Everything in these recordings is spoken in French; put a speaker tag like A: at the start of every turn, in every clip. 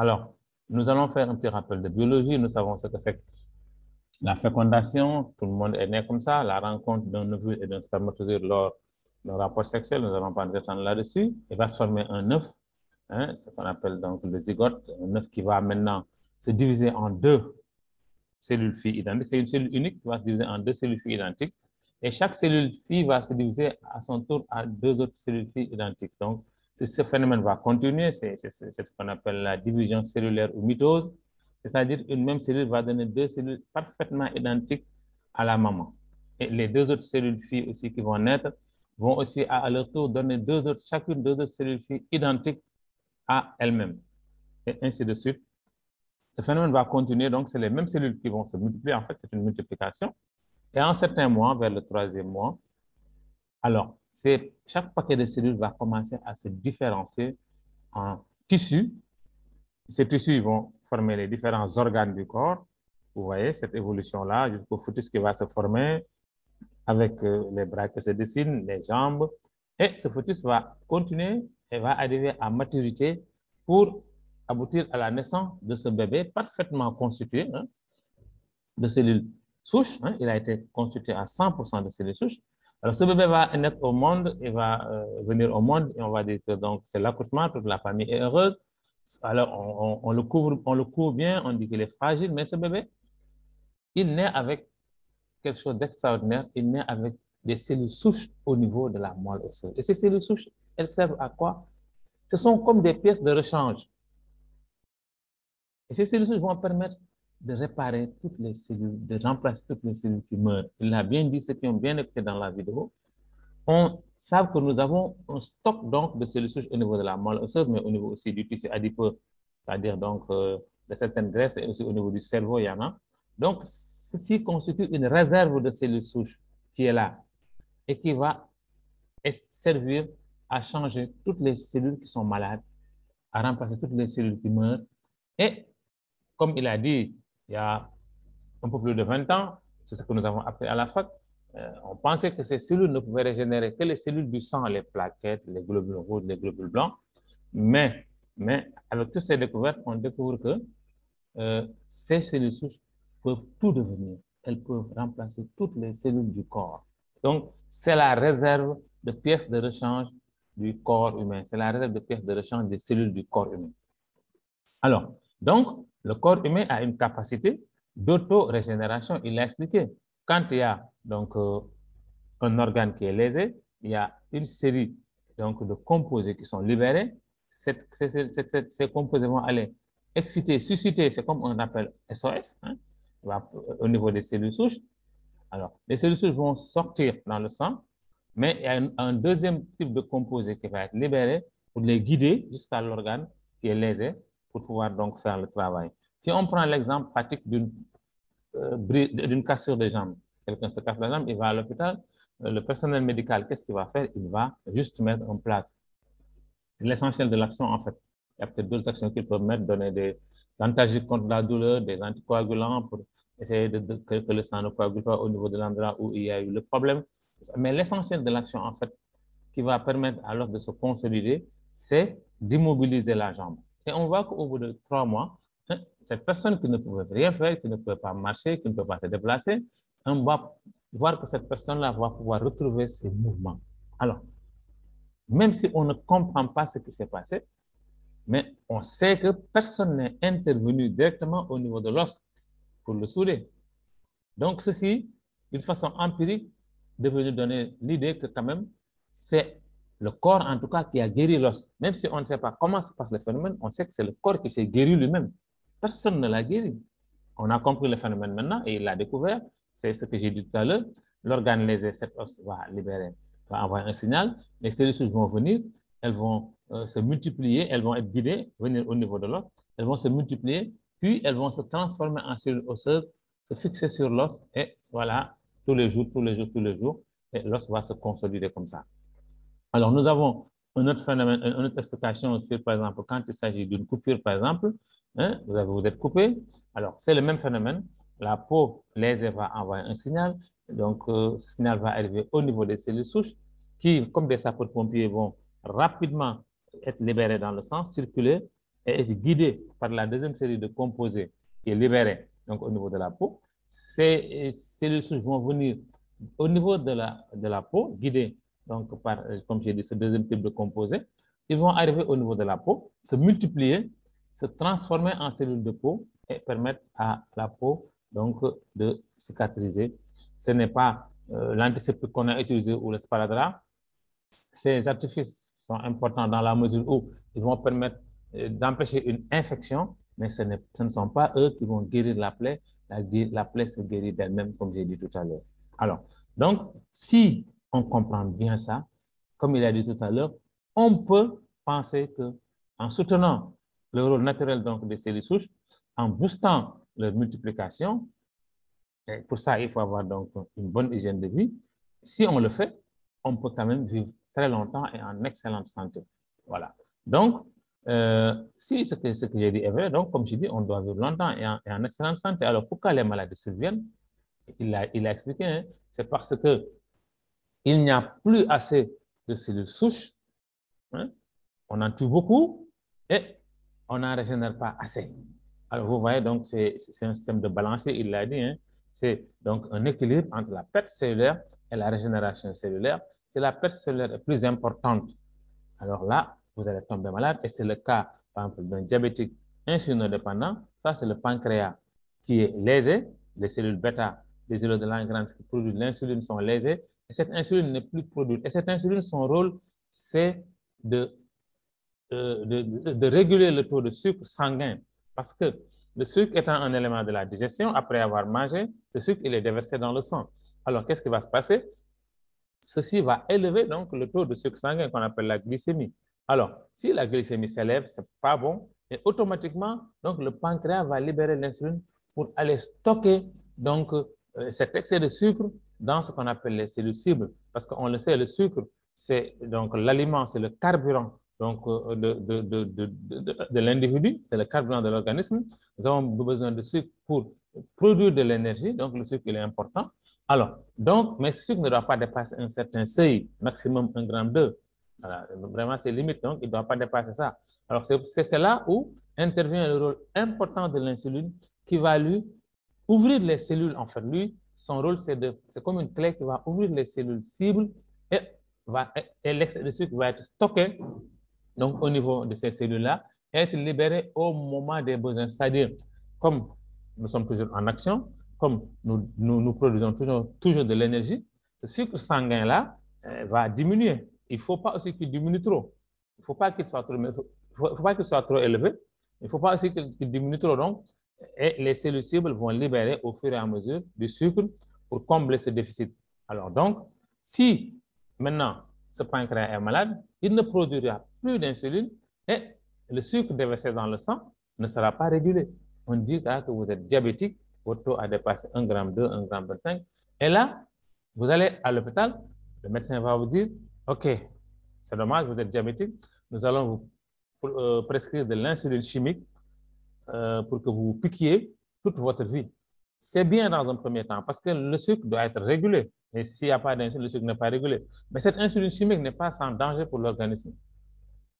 A: Alors, nous allons faire un petit rappel de biologie. Nous savons ce que c'est que la fécondation. Tout le monde est né comme ça. La rencontre d'un ovule et d'un spermatozoïde lors d'un rapport sexuel. Nous allons pas nous étendre là-dessus. Il va se former un œuf, hein, ce qu'on appelle donc le zygote, un œuf qui va maintenant se diviser en deux cellules filles identiques. C'est une cellule unique qui va se diviser en deux cellules filles identiques. Et chaque cellule fille va se diviser à son tour à deux autres cellules filles identiques. Donc, ce phénomène va continuer. C'est ce qu'on appelle la division cellulaire ou mitose. C'est-à-dire une même cellule va donner deux cellules parfaitement identiques à la maman. Et les deux autres cellules filles aussi qui vont naître vont aussi à leur tour donner chacune deux autres cellules filles identiques à elles-mêmes. Et ainsi de suite. Ce phénomène va continuer, donc c'est les mêmes cellules qui vont se multiplier. En fait, c'est une multiplication. Et en certains mois, vers le troisième mois, alors, chaque paquet de cellules va commencer à se différencier en tissus. Ces tissus vont former les différents organes du corps. Vous voyez cette évolution-là jusqu'au fœtus qui va se former avec les bras qui se dessinent, les jambes. Et ce fœtus va continuer et va arriver à maturité pour aboutir à la naissance de ce bébé parfaitement constitué, hein, de cellules souches. Hein. Il a été constitué à 100% de cellules souches. Alors, ce bébé va naître au monde, il va venir au monde et on va dire que donc c'est l'accouchement, toute la famille est heureuse. Alors, on le couvre bien, on dit qu'il est fragile, mais ce bébé, il naît avec quelque chose d'extraordinaire. Il naît avec des cellules souches au niveau de la moelle osseuse. Et ces cellules souches, elles servent à quoi? Ce sont comme des pièces de rechange. Et ces cellules souches vont permettre de réparer toutes les cellules, de remplacer toutes les cellules qui meurent. Il l'a bien dit, ceux qui ont bien écouté dans la vidéo, on sait que nous avons un stock donc de cellules souches au niveau de la moelle osseuse, mais au niveau aussi du tissu adipeux, c'est-à-dire donc de certaines graisses et aussi au niveau du cerveau, il y en a. Donc, ceci constitue une réserve de cellules souches qui est là et qui va servir à changer toutes les cellules qui sont malades, à remplacer toutes les cellules qui meurent. Et comme il a dit il y a un peu plus de 20 ans, c'est ce que nous avons appris à la fac, on pensait que ces cellules ne pouvaient régénérer que les cellules du sang, les plaquettes, les globules rouges, les globules blancs. Mais avec toutes ces découvertes, on découvre que ces cellules souches peuvent tout devenir. Elles peuvent remplacer toutes les cellules du corps. Donc, c'est la réserve de pièces de rechange du corps humain. C'est la réserve de pièces de rechange des cellules du corps humain. Alors, donc, le corps humain a une capacité d'auto-régénération, il l'a expliqué. Quand il y a donc un organe qui est lésé, il y a une série donc, de composés qui sont libérés. Ces composés vont aller exciter, susciter, c'est comme on appelle SOS, hein, au niveau des cellules souches. Alors, les cellules souches vont sortir dans le sang, mais il y a un deuxième type de composé qui va être libéré pour les guider jusqu'à l'organe qui est lésé pour pouvoir donc faire le travail. Si on prend l'exemple pratique d'une cassure de jambe, quelqu'un se casse la jambe, il va à l'hôpital, le personnel médical, qu'est-ce qu'il va faire? Il va juste mettre en place l'essentiel de l'action, en fait. Il y a peut-être d'autres actions qu'il peut mettre, donner des antalgiques contre la douleur, des anticoagulants pour essayer que le sang ne coagule pas au niveau de l'endroit où il y a eu le problème. Mais l'essentiel de l'action, en fait, qui va permettre à l'os de se consolider, c'est d'immobiliser la jambe. Et on voit qu'au bout de 3 mois, hein, cette personne qui ne pouvait rien faire, qui ne pouvait pas marcher, qui ne peut pas se déplacer, on va voir que cette personne-là va pouvoir retrouver ses mouvements. Alors, même si on ne comprend pas ce qui s'est passé, mais on sait que personne n'est intervenu directement au niveau de l'os pour le souder. Donc, ceci, d'une façon empirique, devait nous donner l'idée que quand même, c'est le corps, en tout cas, qui a guéri l'os. Même si on ne sait pas comment se passe le phénomène, on sait que c'est le corps qui s'est guéri lui-même. Personne ne l'a guéri. On a compris le phénomène maintenant et il l'a découvert. C'est ce que j'ai dit tout à l'heure. L'organe lésé, cet os va libérer, va envoyer un signal. Les cellules souches vont venir, elles vont se multiplier, elles vont être guidées, venir au niveau de l'os, elles vont se multiplier, puis elles vont se transformer en cellules osseuses, se fixer sur l'os et voilà, tous les jours, et l'os va se consolider comme ça. Alors, nous avons un autre phénomène, une autre explication sur, par exemple, quand il s'agit d'une coupure, par exemple, hein, vous êtes coupé. Alors, c'est le même phénomène. La peau lésée va envoyer un signal. Donc, ce signal va arriver au niveau des cellules souches qui, comme des sapeurs-pompiers, vont rapidement être libérés dans le sang, circuler et est guidé par la deuxième série de composés qui est libérée donc, au niveau de la peau, ces cellules souches vont venir au niveau de la peau, guidées donc, par, comme j'ai dit, ce deuxième type de composé. Ils vont arriver au niveau de la peau, se multiplier, se transformer en cellules de peau et permettre à la peau donc, de cicatriser. Ce n'est pas l'antiseptique qu'on a utilisé ou le sparadrap. Ces artifices sont importants dans la mesure où ils vont permettre d'empêcher une infection, mais ce ne sont pas eux qui vont guérir la plaie. La plaie se guérit d'elle-même, comme j'ai dit tout à l'heure. Alors, donc, si on comprend bien ça, comme il a dit tout à l'heure, on peut penser que en soutenant le rôle naturel donc, des cellules souches, en boostant leur multiplication, et pour ça, il faut avoir donc une bonne hygiène de vie. Si on le fait, on peut quand même vivre très longtemps et en excellente santé. Voilà. Donc, si ce que j'ai dit est vrai, donc, comme je dis, on doit vivre longtemps et en excellente santé. Alors, pourquoi les maladies surviennent? Il a expliqué, hein, c'est parce que il n'y a plus assez de cellules souches, hein, on en tue beaucoup et on n'en régénère pas assez. Alors, vous voyez, donc, c'est un système de balancier, il l'a dit, hein, c'est donc un équilibre entre la perte cellulaire et la régénération cellulaire. Si la perte cellulaire est plus importante, alors là, vous allez tomber malade. Et c'est le cas, par exemple, d'un diabétique insulinodépendant. Ça, c'est le pancréas qui est lésé. Les cellules bêta, les cellules de Langerhans qui produisent l'insuline sont lésées. Et cette insuline n'est plus produite. Et cette insuline, son rôle, c'est de réguler le taux de sucre sanguin. Parce que le sucre étant un élément de la digestion, après avoir mangé, le sucre, il est déversé dans le sang. Alors, qu'est-ce qui va se passer? Ceci va élever donc le taux de sucre sanguin qu'on appelle la glycémie. Alors, si la glycémie s'élève, ce n'est pas bon. Et automatiquement, donc, le pancréas va libérer l'insuline pour aller stocker donc, cet excès de sucre dans ce qu'on appelle les cellules cibles. Parce qu'on le sait, le sucre, c'est donc l'aliment, c'est le carburant donc, de l'individu, c'est le carburant de l'organisme. Nous avons besoin de sucre pour produire de l'énergie, donc le sucre il est important. Alors, donc, mais ce sucre ne doit pas dépasser un certain seuil, maximum 1,2 g. Voilà, vraiment, c'est limite, donc il ne doit pas dépasser ça. Alors, c'est là où intervient le rôle important de l'insuline qui va lui ouvrir les cellules. En fait, lui, son rôle, c'est comme une clé qui va ouvrir les cellules cibles et l'excès de sucre va être stocké donc, au niveau de ces cellules-là et être libéré au moment des besoins. C'est-à-dire, comme nous sommes toujours en action, comme nous produisons toujours de l'énergie, le sucre sanguin-là va diminuer. Il ne faut pas aussi qu'il diminue trop. Il ne faut pas qu'il soit trop élevé. Il ne faut pas aussi qu'il diminue trop. Donc, et les cellules cibles vont libérer au fur et à mesure du sucre pour combler ce déficit. Alors donc, si maintenant ce pancréas est malade, il ne produira plus d'insuline et le sucre déversé dans le sang ne sera pas régulé. On dit que vous êtes diabétique, votre taux a dépassé 1,2 g, 1,25 g. Et là, vous allez à l'hôpital, le médecin va vous dire, OK, c'est dommage, vous êtes diabétique, nous allons vous prescrire de l'insuline chimique pour que vous piquiez toute votre vie. C'est bien dans un premier temps parce que le sucre doit être régulé. Et s'il n'y a pas d'insuline, le sucre n'est pas régulé. Mais cette insuline chimique n'est pas sans danger pour l'organisme.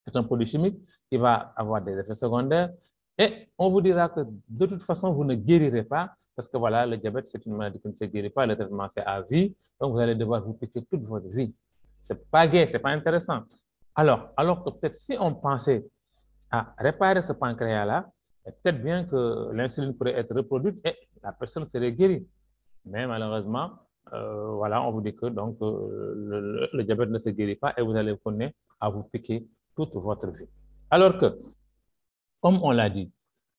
A: C'est un produit chimique qui va avoir des effets secondaires et on vous dira que de toute façon, vous ne guérirez pas parce que voilà, le diabète, c'est une maladie qui ne se guérit pas, le traitement, c'est à vie. Donc, vous allez devoir vous piquer toute votre vie. C'est pas gai, c'est pas intéressant. Alors que peut-être si on pensait à réparer ce pancréas-là, peut-être bien que l'insuline pourrait être reproduite et la personne serait guérie. Mais malheureusement, voilà, on vous dit que donc, le diabète ne se guérit pas et vous allez continuer à vous piquer toute votre vie. Alors que, comme on l'a dit,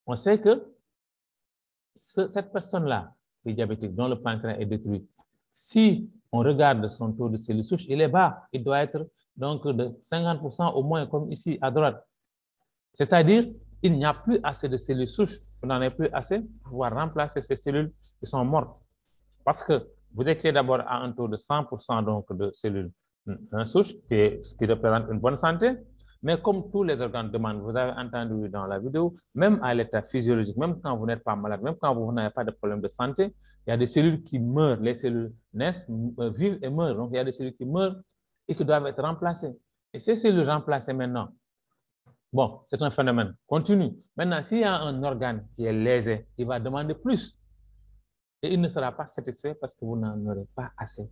A: on sait que cette personne-là, qui est diabétique, dont le pancréas est détruit, si on regarde son taux de cellules souches, il est bas. Il doit être donc de 50% au moins, comme ici à droite. C'est-à-dire, il n'y a plus assez de cellules souches. Vous n'en avez plus assez pour pouvoir remplacer ces cellules qui sont mortes. Parce que vous étiez d'abord à un taux de 100% donc de cellules souches, ce qui représente une bonne santé. Mais comme tous les organes demandent, vous avez entendu dans la vidéo, même à l'état physiologique, même quand vous n'êtes pas malade, même quand vous n'avez pas de problème de santé, il y a des cellules qui meurent. Les cellules naissent, vivent et meurent. Donc, il y a des cellules qui meurent et qui doivent être remplacées. Et ces cellules remplacées maintenant, Bon, c'est un phénomène continu. Maintenant, s'il y a un organe qui est lésé, il va demander plus et il ne sera pas satisfait parce que vous n'en aurez pas assez.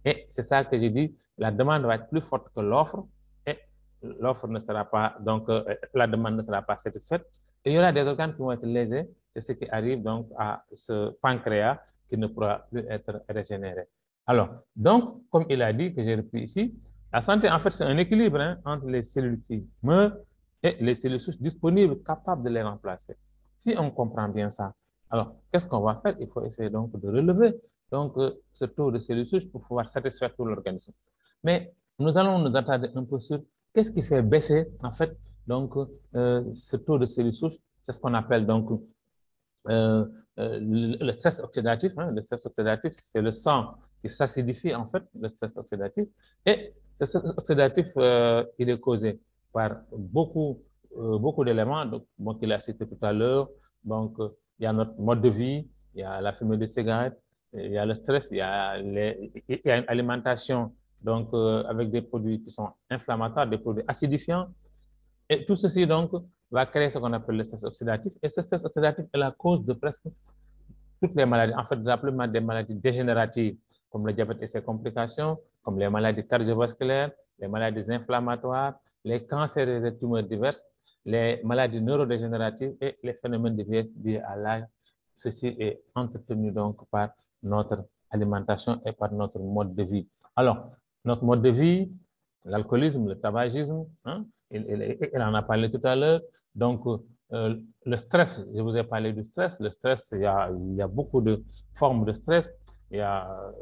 A: Et c'est ça que j'ai dit, la demande va être plus forte que l'offre et l'offre ne sera pas, donc la demande ne sera pas satisfaite. Et il y aura des organes qui vont être lésés, c'est ce qui arrive donc à ce pancréas qui ne pourra plus être régénéré. Alors, donc, comme il a dit, que j'ai repris ici, la santé, en fait, c'est un équilibre hein, entre les cellules qui meurent et les cellules souches disponibles capables de les remplacer. Si on comprend bien ça, alors, qu'est-ce qu'on va faire? Il faut essayer donc de relever donc, ce taux de cellules souches pour pouvoir satisfaire tout l'organisme. Mais nous allons nous attarder un peu sur qu'est-ce qui fait baisser, en fait, donc, ce taux de cellules souches. C'est ce qu'on appelle donc le stress oxydatif. Hein. Le stress oxydatif, c'est le sang qui s'acidifie, en fait, le stress oxydatif. Et ce stress oxydatif, il est causé par beaucoup d'éléments, donc, qu'il a cité tout à l'heure. Donc, il y a notre mode de vie, il y a la fumée de cigarette, il y a le stress, il y a une alimentation donc, avec des produits qui sont inflammatoires, des produits acidifiants. Et tout ceci, donc, va créer ce qu'on appelle le stress oxydatif. Et ce stress oxydatif est la cause de presque toutes les maladies, en fait, de la plupart des maladies dégénératives, comme le diabète et ses complications, comme les maladies cardiovasculaires, les maladies inflammatoires, les cancers et les tumeurs diverses, les maladies neurodégénératives et les phénomènes de vieillesse liés à l'âge. Ceci est entretenu donc par notre alimentation et par notre mode de vie. Alors, notre mode de vie, l'alcoolisme, le tabagisme, hein, il en a parlé tout à l'heure. Donc, le stress, je vous ai parlé du stress. Le stress, il y a beaucoup de formes de stress. Il y a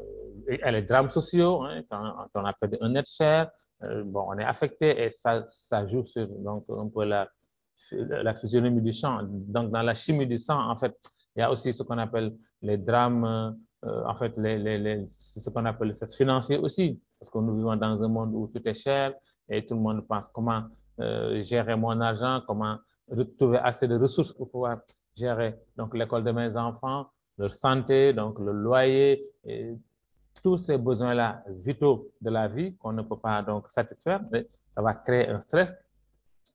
A: les drames sociaux, hein, quand on a perdu un être cher, bon, on est affecté et ça joue sur donc, un peu la physionomie du sang. Donc, dans la chimie du sang, en fait, il y a aussi ce qu'on appelle les drames, en fait, ce qu'on appelle le stress financier aussi, parce que nous vivons dans un monde où tout est cher et tout le monde pense comment gérer mon argent, comment trouver assez de ressources pour pouvoir gérer donc l'école de mes enfants, leur santé, donc le loyer, et tous ces besoins-là vitaux de la vie qu'on ne peut pas donc satisfaire. Ça va créer un stress.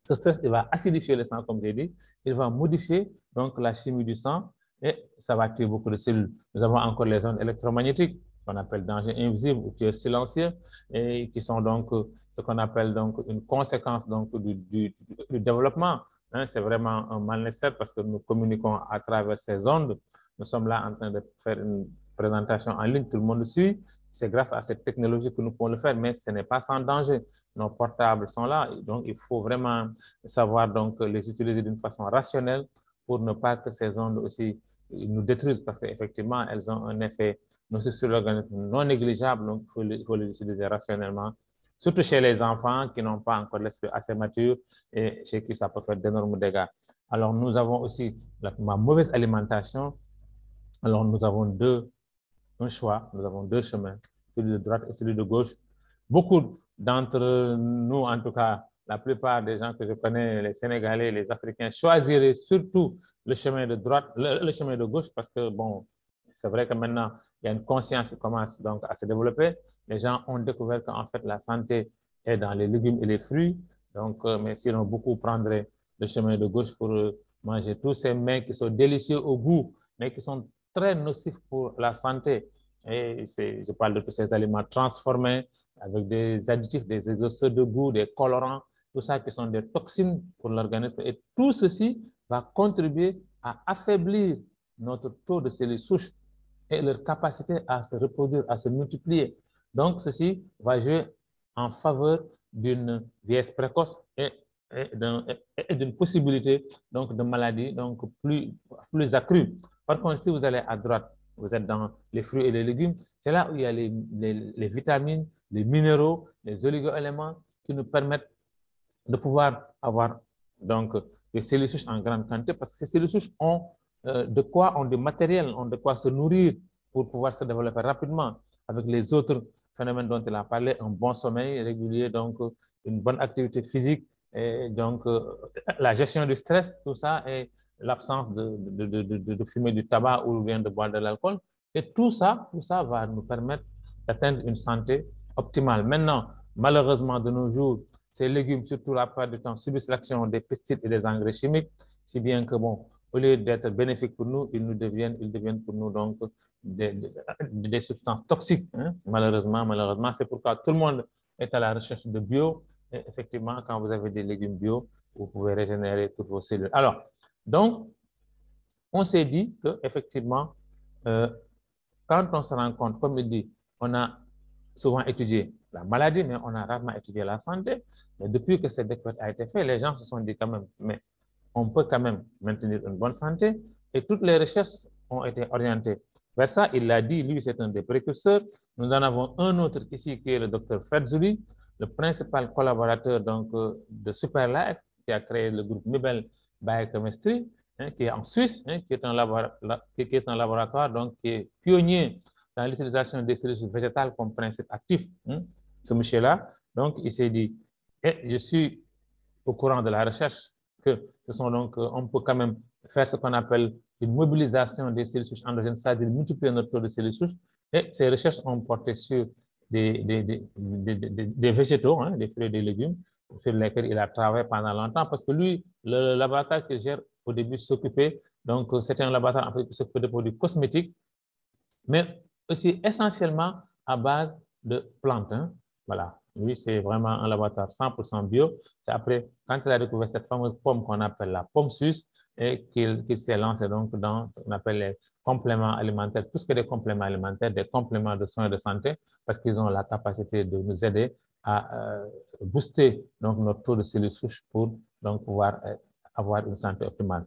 A: Ce stress, il va acidifier le sang, comme j'ai dit. Il va modifier donc la chimie du sang et ça va tuer beaucoup de cellules. Nous avons encore les ondes électromagnétiques qu'on appelle dangers invisibles ou tueurs silencieux et qui sont donc ce qu'on appelle donc une conséquence donc du développement. Hein, c'est vraiment un mal nécessaire parce que nous communiquons à travers ces ondes. Nous sommes là en train de faire une présentation en ligne, tout le monde suit. C'est grâce à cette technologie que nous pouvons le faire, mais ce n'est pas sans danger. Nos portables sont là, donc il faut vraiment savoir donc les utiliser d'une façon rationnelle pour ne pas que ces ondes aussi nous détruisent, parce qu'effectivement, elles ont un effet nocif sur l'organisme non négligeable, donc il faut les utiliser rationnellement, surtout chez les enfants qui n'ont pas encore l'esprit assez mature et chez qui ça peut faire d'énormes dégâts. Alors, nous avons aussi la mauvaise alimentation. Alors, nous avons un choix, nous avons deux chemins, celui de droite et celui de gauche. Beaucoup d'entre nous, en tout cas, la plupart des gens que je connais, les Sénégalais, les Africains, choisiraient surtout le chemin de droite, le chemin de gauche, parce que, bon, c'est vrai que maintenant, il y a une conscience qui commence donc à se développer. Les gens ont découvert qu'en fait, la santé est dans les légumes et les fruits. Donc, mais sinon, beaucoup prendraient le chemin de gauche pour manger tous ces mets qui sont délicieux au goût, mais qui sont très nocifs pour la santé. Et je parle de tous ces aliments transformés avec des additifs, des exhausteurs de goût, des colorants, tout ça qui sont des toxines pour l'organisme. Et tout ceci va contribuer à affaiblir notre taux de cellules souches et leur capacité à se reproduire, à se multiplier. Donc, ceci va jouer en faveur d'une vieillesse précoce et d'une possibilité donc, de maladie donc, plus accrue. Par contre, si vous allez à droite, vous êtes dans les fruits et les légumes, c'est là où il y a les vitamines, les minéraux, les oligo-éléments qui nous permettent de pouvoir avoir donc des cellules souches en grande quantité parce que ces cellules souches ont ont du matériel, ont de quoi se nourrir pour pouvoir se développer rapidement avec les autres phénomènes dont il a parlé, un bon sommeil régulier, donc une bonne activité physique, et donc la gestion du stress, tout ça, et l'absence de fumer du tabac ou bien de boire de l'alcool. Et tout ça va nous permettre d'atteindre une santé optimale. Maintenant, malheureusement, de nos jours, ces légumes, surtout la plupart du temps, subissent l'action des pesticides et des engrais chimiques, si bien que, bon, au lieu d'être bénéfiques pour nous, ils deviennent pour nous donc des substances toxiques, hein. Malheureusement, c'est pourquoi tout le monde est à la recherche de bio. Et effectivement, quand vous avez des légumes bio, vous pouvez régénérer toutes vos cellules. Alors, donc, on s'est dit qu'effectivement, quand on se rend compte, comme il dit, on a souvent étudié la maladie, mais on a rarement étudié la santé. Mais depuis que cette découverte a été faite, les gens se sont dit quand même, mais on peut quand même maintenir une bonne santé. Et toutes les recherches ont été orientées vers ça. Il l'a dit, lui, c'est un des précurseurs. Nous en avons un autre ici qui est le docteur Fred Zuli, le principal collaborateur donc, de Superlife, qui a créé le groupe Nobel Biochemistry, hein, qui est en Suisse, hein, qui est un laboratoire donc, qui est pionnier dans l'utilisation des cellules végétales comme principe actif, hein, ce monsieur-là. Donc, il s'est dit, je suis au courant de la recherche, que ce sont donc, on peut quand même faire ce qu'on appelle une mobilisation des cellules souches endogènes, c'est-à-dire multiplier notre taux de cellules souches. Et ces recherches ont porté sur des végétaux, hein, des fruits et des légumes, sur lesquels il a travaillé pendant longtemps, parce que lui, le laboratoire qu'il gère au début s'occupait, donc c'était un laboratoire en fait, qui s'occupait de produits cosmétiques, mais aussi essentiellement à base de plantes, hein. Voilà, lui, c'est vraiment un laboratoire 100% bio. C'est après, quand il a découvert cette fameuse pomme qu'on appelle la pomme suisse, et qu'il s'est lancé donc dans ce qu'on appelle les compléments alimentaires, tout ce qui est des compléments alimentaires, des compléments de soins de santé, parce qu'ils ont la capacité de nous aider à booster donc, notre taux de cellules souches pour donc, pouvoir avoir une santé optimale.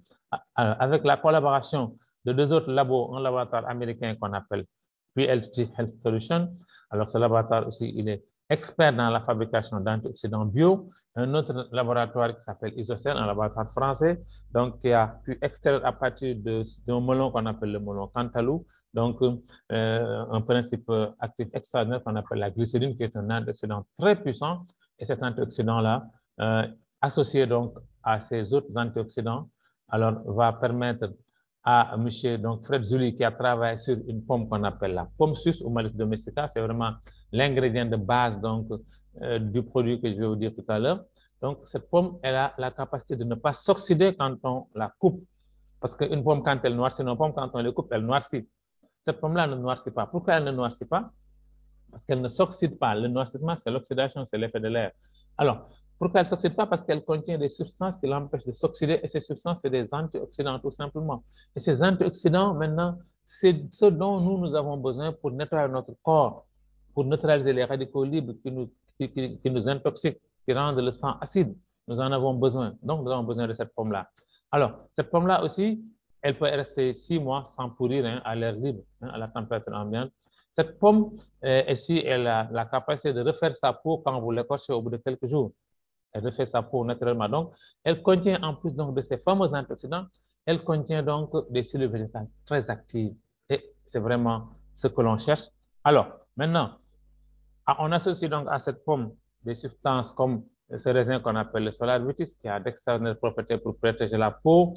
A: Avec la collaboration de deux autres labos, un laboratoire américain qu'on appelle PLT Health Solutions. Alors, ce laboratoire aussi, il est expert dans la fabrication d'antioxydants bio. Un autre laboratoire qui s'appelle Isocel, un laboratoire français, donc qui a pu extraire à partir d'un melon qu'on appelle le melon Cantalou, donc un principe actif extraordinaire qu'on appelle la glycérine, qui est un antioxydant très puissant. Et cet antioxydant-là, associé donc à ces autres antioxydants, alors va permettre à M. donc Fred Zuli qui a travaillé sur une pomme qu'on appelle la pomme suisse ou Malus domestica. C'est vraiment l'ingrédient de base donc, du produit que je vais vous dire tout à l'heure. Donc, cette pomme, elle a la capacité de ne pas s'oxyder quand on la coupe. Parce qu'une pomme, quand elle noircit, une pomme, quand on la coupe, elle noircit. Cette pomme-là ne noircit pas. Pourquoi elle ne noircit pas? Parce qu'elle ne s'oxyde pas. Le noircissement, c'est l'oxydation, c'est l'effet de l'air. Alors, pourquoi elle ne s'oxyde pas? Parce qu'elle contient des substances qui l'empêchent de s'oxyder, et ces substances, c'est des antioxydants tout simplement. Et ces antioxydants, maintenant, c'est ce dont nous avons besoin pour nettoyer notre corps, pour neutraliser les radicaux libres qui nous intoxiquent, qui rendent le sang acide. Nous en avons besoin. Donc, nous avons besoin de cette pomme-là. Alors, cette pomme-là aussi, elle peut rester 6 mois sans pourrir, hein, à l'air libre, hein, à la température ambiante. Cette pomme, elle a la capacité de refaire sa peau quand vous l'écorchez au bout de quelques jours. Elle refait sa peau naturellement. Donc, elle contient en plus donc, de ces fameux antioxydants, elle contient donc des cellules végétales très actives. Et c'est vraiment ce que l'on cherche. Alors, maintenant, on associe donc à cette pomme des substances comme ce raisin qu'on appelle le Solar Vitis, qui a d'extraordinaires propriétés pour protéger la peau.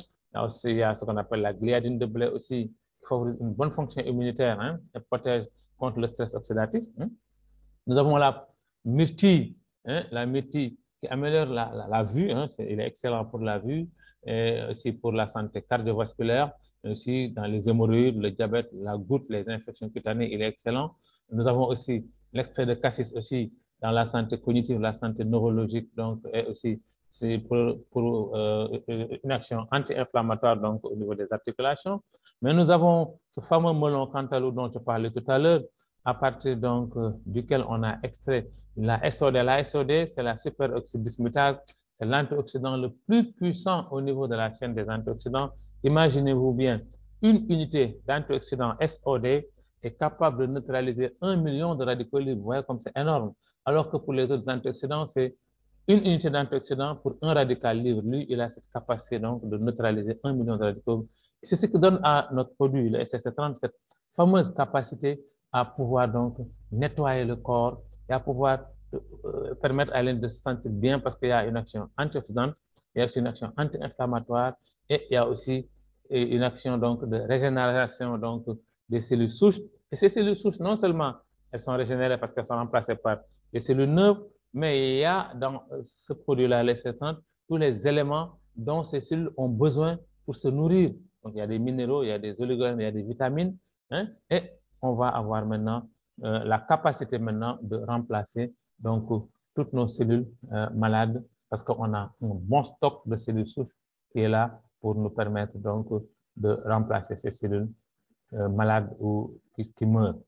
A: Il y a ce qu'on appelle la gliadine de blé aussi, qui favorise une bonne fonction immunitaire, hein, et protège contre le stress oxydatif. Hein. Nous avons la myrtille, hein, la myrtille qui améliore la vue, hein, il est excellent pour la vue, et aussi pour la santé cardiovasculaire, aussi dans les hémorroïdes, le diabète, la goutte, les infections cutanées, il est excellent. Nous avons aussi l'extrait de cassis aussi dans la santé cognitive, la santé neurologique, donc, et aussi c'est pour une action anti-inflammatoire donc au niveau des articulations. Mais nous avons ce fameux melon cantalou dont je parlais tout à l'heure, à partir donc duquel on a extrait la SOD. La SOD, c'est la superoxyde dismutase, c'est l'antioxydant le plus puissant au niveau de la chaîne des antioxydants. Imaginez-vous bien, une unité d'antioxydant SOD est capable de neutraliser 1 million de radicaux libres. Vous voyez comme c'est énorme. Alors que pour les autres antioxydants, c'est une unité d'antioxydant pour un radical libre. Lui, il a cette capacité donc de neutraliser 1 million de radicaux. C'est ce qui donne à notre produit, le SSC30, cette fameuse capacité à pouvoir donc nettoyer le corps et à pouvoir permettre à l'un de se sentir bien parce qu'il y a une action antioxydante, il y a aussi une action anti-inflammatoire et il y a aussi une action donc de régénération donc des cellules souches. Et ces cellules souches, non seulement elles sont régénérées parce qu'elles sont remplacées par des cellules neuves, mais il y a dans ce produit-là, les C30, tous les éléments dont ces cellules ont besoin pour se nourrir. Donc, il y a des minéraux, il y a des oligosèmes, il y a des vitamines, hein, et on va avoir maintenant la capacité maintenant de remplacer donc toutes nos cellules malades parce qu'on a un bon stock de cellules souches qui est là pour nous permettre donc de remplacer ces cellules malades ou qui meurent.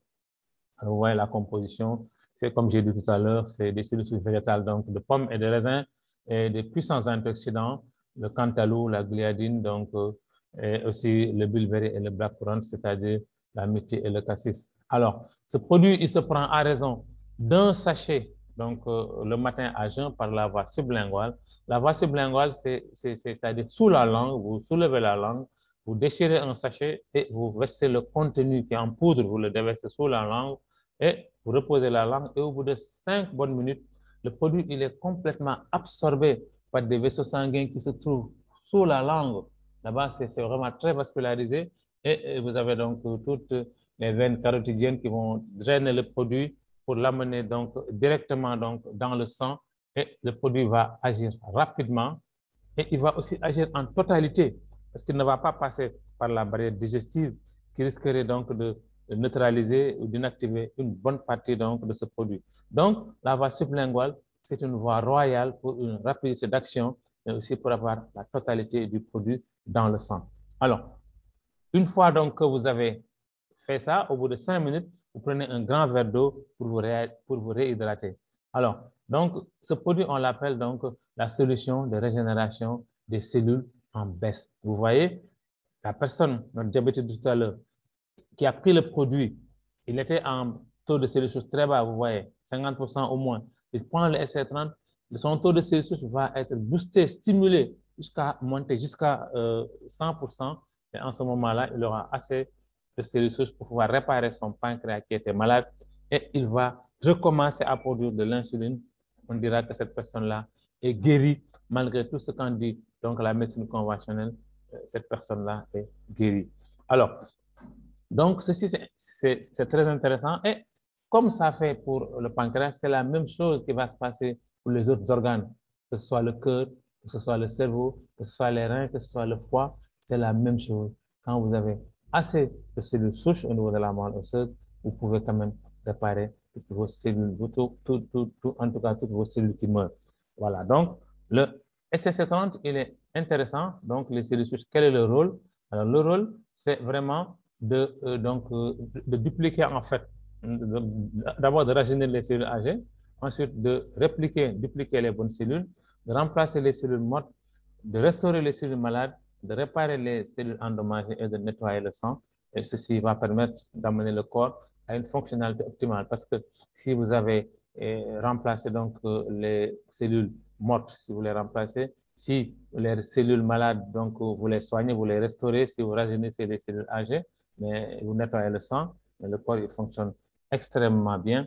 A: Alors, vous voyez la composition, c'est comme j'ai dit tout à l'heure, c'est des cellules souches végétales, donc de pommes et de raisins, et des puissants antioxydants, le cantaloupe, la gliadine, donc, et aussi le bilberry et le blackcurrant, c'est-à-dire la myrtille et le cassis. Alors, ce produit, il se prend à raison d'un sachet, donc le matin à jeun par la voie sublinguale. La voie sublinguale, c'est-à-dire sous la langue, vous soulevez la langue, vous déchirez un sachet et vous versez le contenu qui est en poudre, vous le déversez sous la langue et vous reposez la langue et au bout de 5 bonnes minutes, le produit il est complètement absorbé par des vaisseaux sanguins qui se trouvent sous la langue. Là-bas, c'est vraiment très vascularisé et vous avez donc toutes les veines carotidiennes qui vont drainer le produit pour l'amener donc directement donc dans le sang et le produit va agir rapidement et il va aussi agir en totalité parce qu'il ne va pas passer par la barrière digestive qui risquerait donc de neutraliser ou d'inactiver une bonne partie donc de ce produit. Donc, la voie sublinguale, c'est une voie royale pour une rapidité d'action, mais aussi pour avoir la totalité du produit dans le sang. Alors, une fois donc que vous avez fait ça, au bout de 5 minutes, vous prenez un grand verre d'eau pour vous réhydrater. Alors, donc, ce produit, on l'appelle donc la solution de régénération des cellules en baisse. Vous voyez, la personne, notre diabétique de tout à l'heure, qui a pris le produit, il était en taux de cellules souches très bas, vous voyez, 50% au moins. Il prend le SC30, son taux de cellules souches va être boosté, stimulé, jusqu'à monter jusqu'à 100%. Et en ce moment-là, il aura assez de cellules souches pour pouvoir réparer son pancréas qui était malade et il va recommencer à produire de l'insuline. On dira que cette personne-là est guérie malgré tout ce qu'on dit. Donc, la médecine conventionnelle, cette personne-là est guérie. Alors, donc, ceci, c'est très intéressant. Et comme ça fait pour le pancréas, c'est la même chose qui va se passer pour les autres organes, que ce soit le cœur, que ce soit le cerveau, que ce soit les reins, que ce soit le foie, c'est la même chose. Quand vous avez assez de cellules souches au niveau de la moelle osseuse, vous pouvez quand même réparer toutes vos cellules, en tout cas toutes vos cellules qui meurent. Voilà, donc le SC30, il est intéressant. Donc, les cellules souches, quel est le rôle? Alors, le rôle, c'est vraiment de dupliquer en fait, d'abord de rajeunir les cellules âgées, ensuite de dupliquer les bonnes cellules, de remplacer les cellules mortes, de restaurer les cellules malades, de réparer les cellules endommagées et de nettoyer le sang. Et ceci va permettre d'amener le corps à une fonctionnalité optimale parce que si vous avez remplacé donc les cellules mortes, si vous les remplacez, si les cellules malades, donc vous les soignez, vous les restaurez, si vous rajeunissez les cellules âgées, mais vous nettoyez le sang, mais le corps il fonctionne extrêmement bien.